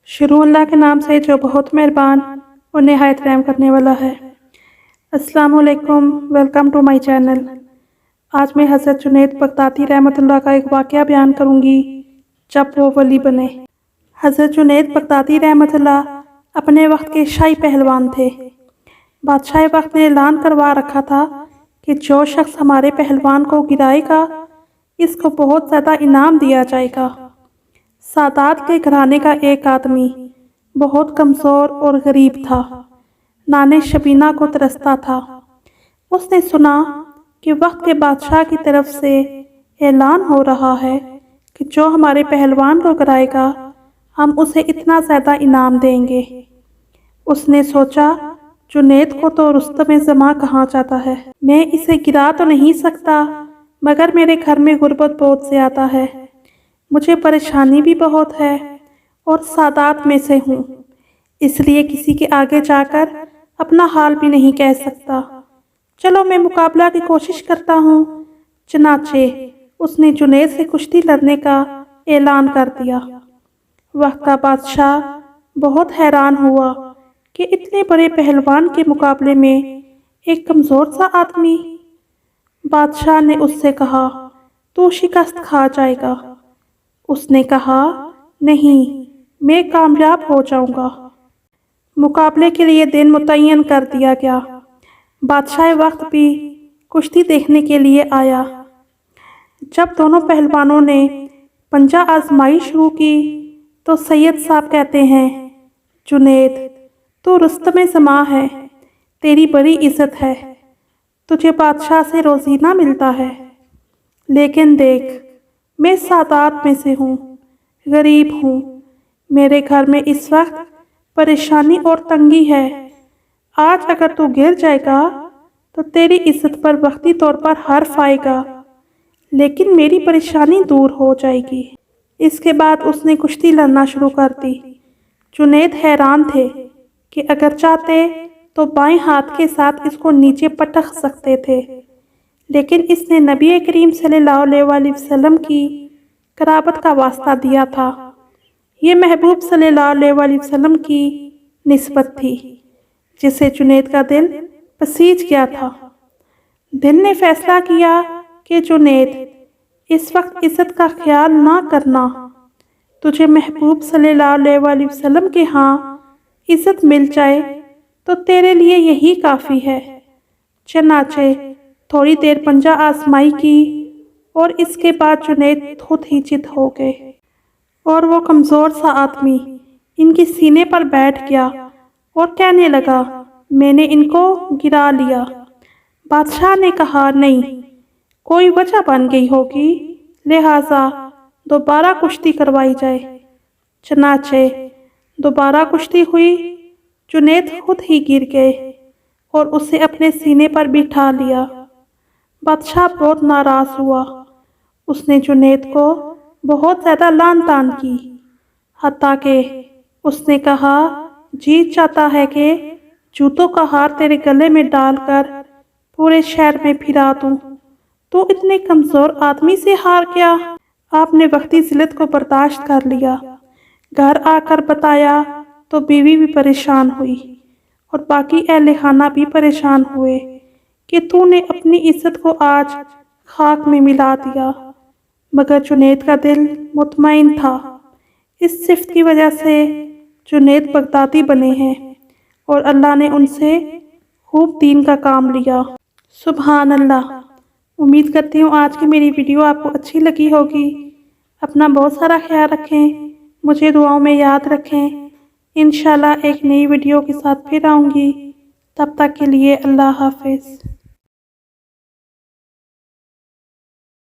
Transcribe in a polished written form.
شروع اللہ کے نام سے جو بہت مہربان اور نہایت رحم کرنے والا ہے۔ السلام علیکم، ویلکم ٹو مائی چینل۔ آج میں حضرت جنید بغدادی رحمۃ اللہ کا ایک واقعہ بیان کروں گی جب وہ ولی بنے۔ حضرت جنید بغدادی رحمۃ اللہ اپنے وقت کے شاہی پہلوان تھے۔ بادشاہ وقت نے اعلان کروا رکھا تھا کہ جو شخص ہمارے پہلوان کو گرائے گا اس کو بہت زیادہ انعام دیا جائے گا۔ سادات کے گھرانے کا ایک آدمی بہت کمزور اور غریب تھا، نانے شبینہ کو ترستا تھا۔ اس نے سنا کہ وقت کے بادشاہ کی طرف سے اعلان ہو رہا ہے کہ جو ہمارے پہلوان کو گرائے گا ہم اسے اتنا زیادہ انعام دیں گے۔ اس نے سوچا جنید کو تو رستم زماں کہا جاتا ہے، میں اسے گرا تو نہیں سکتا مگر میرے گھر میں غربت بہت زیادہ ہے، مجھے پریشانی بھی بہت ہے اور سادات میں سے ہوں، اس لیے کسی کے آگے جا کر اپنا حال بھی نہیں کہہ سکتا۔ چلو میں مقابلہ کی کوشش کرتا ہوں۔ چنانچہ اس نے جنید سے کشتی لڑنے کا اعلان کر دیا۔ وقت کا بادشاہ بہت حیران ہوا کہ اتنے بڑے پہلوان کے مقابلے میں ایک کمزور سا آدمی۔ بادشاہ نے اس سے کہا تو شکست کھا جائے گا۔ اس نے کہا نہیں، میں کامیاب ہو جاؤں گا۔ مقابلے کے لیے دن متعین کر دیا گیا۔ بادشاہ وقت بھی کشتی دیکھنے کے لیے آیا۔ جب دونوں پہلوانوں نے پنجہ آزمائی شروع کی تو سید صاحب کہتے ہیں جنید تو رستم زماں ہے، تیری بڑی عزت ہے، تجھے بادشاہ سے روزینہ ملتا ہے، لیکن دیکھ میں سادات میں سے ہوں، غریب ہوں، میرے گھر میں اس وقت پریشانی اور تنگی ہے۔ آج اگر تو گر جائے گا تو تیری عزت پر وقتی طور پر حرف آئے گا، لیکن میری پریشانی دور ہو جائے گی۔ اس کے بعد اس نے کشتی لڑنا شروع کر دی۔ جنید حیران تھے کہ اگر چاہتے تو بائیں ہاتھ کے ساتھ اس کو نیچے پٹخ سکتے تھے، لیکن اس نے نبی کریم صلی اللہ علیہ وسلم کی قرابت کا واسطہ دیا تھا۔ یہ محبوب صلی اللہ علیہ وسلم کی نسبت تھی جسے جنید کا دل پسیج گیا تھا۔ دل نے فیصلہ کیا کہ جنید اس وقت عزت کا خیال نہ کرنا، تجھے محبوب صلی اللہ علیہ وسلم کے ہاں عزت مل جائے تو تیرے لیے یہی کافی ہے۔ چنانچہ تھوڑی دیر پنجہ آزمائی کی اور اس کے بعد جنید خود ہی چت ہو گئے اور وہ کمزور سا آدمی ان کے سینے پر بیٹھ گیا اور کہنے لگا میں نے ان کو گرا لیا۔ بادشاہ نے کہا نہیں، کوئی وجہ بن گئی ہوگی، لہٰذا دوبارہ کشتی کروائی جائے۔ چنانچہ دوبارہ کشتی ہوئی۔ جنید خود ہی گر گئے اور اسے اپنے سینے پر بٹھا لیا۔ بادشاہ بہت ناراض ہوا۔ اس نے جنید کو بہت زیادہ لعن طعن کی، حتیٰ کہ اس نے کہا جی چاہتا ہے کہ جوتوں کا ہار تیرے گلے میں ڈال کر پورے شہر میں پھرا دوں، تو اتنے کمزور آدمی سے ہار گیا۔ آپ نے وقتی ذلت کو برداشت کر لیا۔ گھر آ کر بتایا تو بیوی بھی پریشان ہوئی اور باقی اہل خانہ بھی پریشان ہوئے کہ تو نے اپنی عزت کو آج خاک میں ملا دیا، مگر جنید کا دل مطمئن تھا۔ اس صفت کی وجہ سے جنید بغدادی بنے ہیں اور اللہ نے ان سے خوب دین کا کام لیا۔ سبحان اللہ۔ امید کرتی ہوں آج کی میری ویڈیو آپ کو اچھی لگی ہوگی۔ اپنا بہت سارا خیال رکھیں، مجھے دعاؤں میں یاد رکھیں۔ انشاءاللہ ایک نئی ویڈیو کے ساتھ پھر آؤں گی، تب تک کے لیے اللہ حافظ۔